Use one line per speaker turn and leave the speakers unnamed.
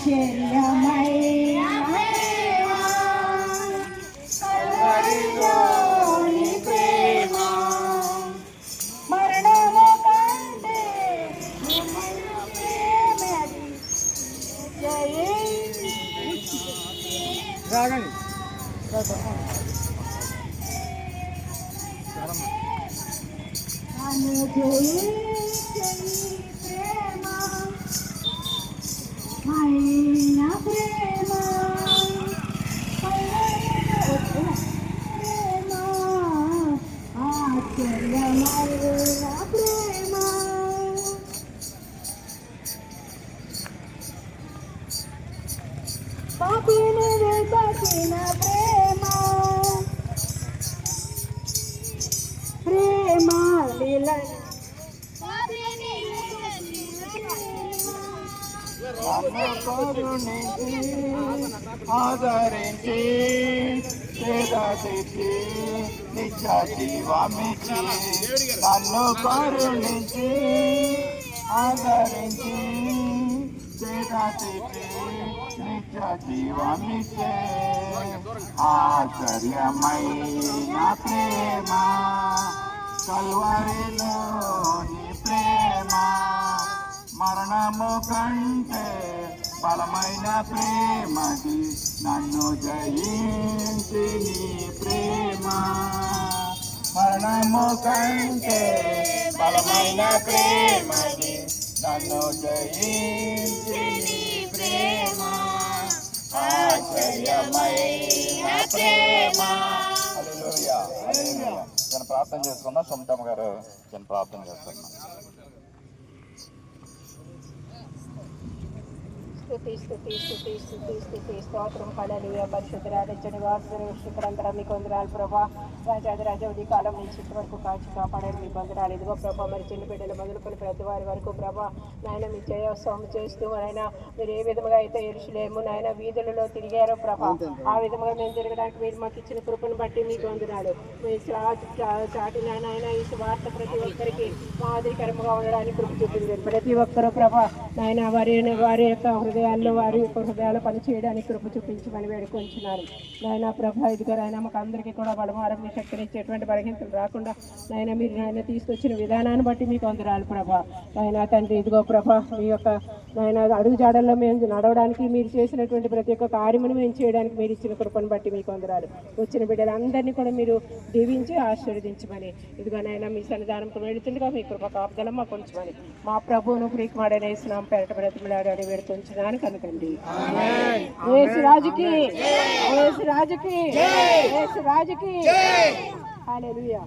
ఆశ్చర్యమైన కల్వరిలోని ప్రేమ మరణము కంటే
రాగండి
ప్రేమ అయిన ప్రేమ ప్రేమ ఆశ్చర్యమైన ప్రేమ పాపిని వెతకిన ప్రేమ ప్రేమ లీలన
ఆదరించి నిత్య జీవమిచ్చి నన్ను కరుణించి ఆదరించి నిత్య జీవమిచ్చే ఆశ్చర్యమైన ప్రేమ కల్వరిలోని ప్రేమ మరణము కంటే బలమైన ప్రేమది నన్ను జయించి నీ ప్రేమ మరణము కంటే బలమైన ప్రేమది నన్ను జయించి నీ ప్రేమ ఆశ్చర్యమైన ప్రేమ. హల్లెలూయా హల్లెలూయా. నేను ప్రార్థన చేసుకున్నా సొంతమ్మ గారు నేను ప్రార్థన చేస్తున్నా.
స్తోత్రం హల్లెలూయా. పరిశుద్ధురాలిచ్చని వాసుడు శుక్రంతరం మీకు వందనాలు ప్రభా. రాజాది ఉదయ కాలం నుంచి ఇంతవరకు కాచి కాపాడారు మీ వందనాలు. ఇదిగో ప్రభా మరి చిన్న బిడ్డలు మొదలుకొని ప్రతి వారి వరకు ప్రభా నాయన మీ జయోత్సవం చేస్తూ నాయన మీరు ఏ విధముగా అయితే యెరూషలేము నాయన వీధులలో తిరిగారో ప్రభా ఆ విధముగా మేము తిరగడానికి మీరు మాకు ఇచ్చిన కృపను బట్టి మీకు వందనాలు. మీ చాటిన నాయన ఈ వార్త ప్రతి ఒక్కరికి మాదిరికరముగా ఉండడానికి కృప చూపించారు. ప్రతి ఒక్కరూ ప్రభా నాయన వారి యొక్క హృదయాల్లో వారి యొక్క హృదయాలు పనిచేయడానికి కృప చూపించమని వేడుకొంచున్నారు. నాయన ప్రభా ఇదిగో నాయన మాకు అందరికీ కూడా బలమారం మీ శక్తినిచ్చేటువంటి బలహీనతలు రాకుండా నాయన మీరు నాయన తీసుకొచ్చిన విధానాన్ని బట్టి మీకు వందనాలు ప్రభా. నాయన తండ్రి ఇదిగో ప్రభా మీ యొక్క నాయన అడుగు జాడల్లో మేము నడవడానికి మీరు చేసినటువంటి ప్రతి ఒక్క కార్యమును మేము చేయడానికి మీరు ఇచ్చిన కృపను బట్టి మీకు వందనాలు. వచ్చిన బిడ్డలందరినీ కూడా మీరు దీవించి ఆశీర్వదించమని ఇదిగో నాయన మీ సన్నిధానంతో వెళుతుండగా మీ కృప కాపుదల మాకు ఉంచమని మా ప్రభువును ప్రియకుమారనేసినాం పేరట బ్రతిమలాడి వేడుకొంచున్నాను కనుకండి. యేసు రాజుకి యేసు రాజుకి యేసు రాజుకి హల్లెలూయా.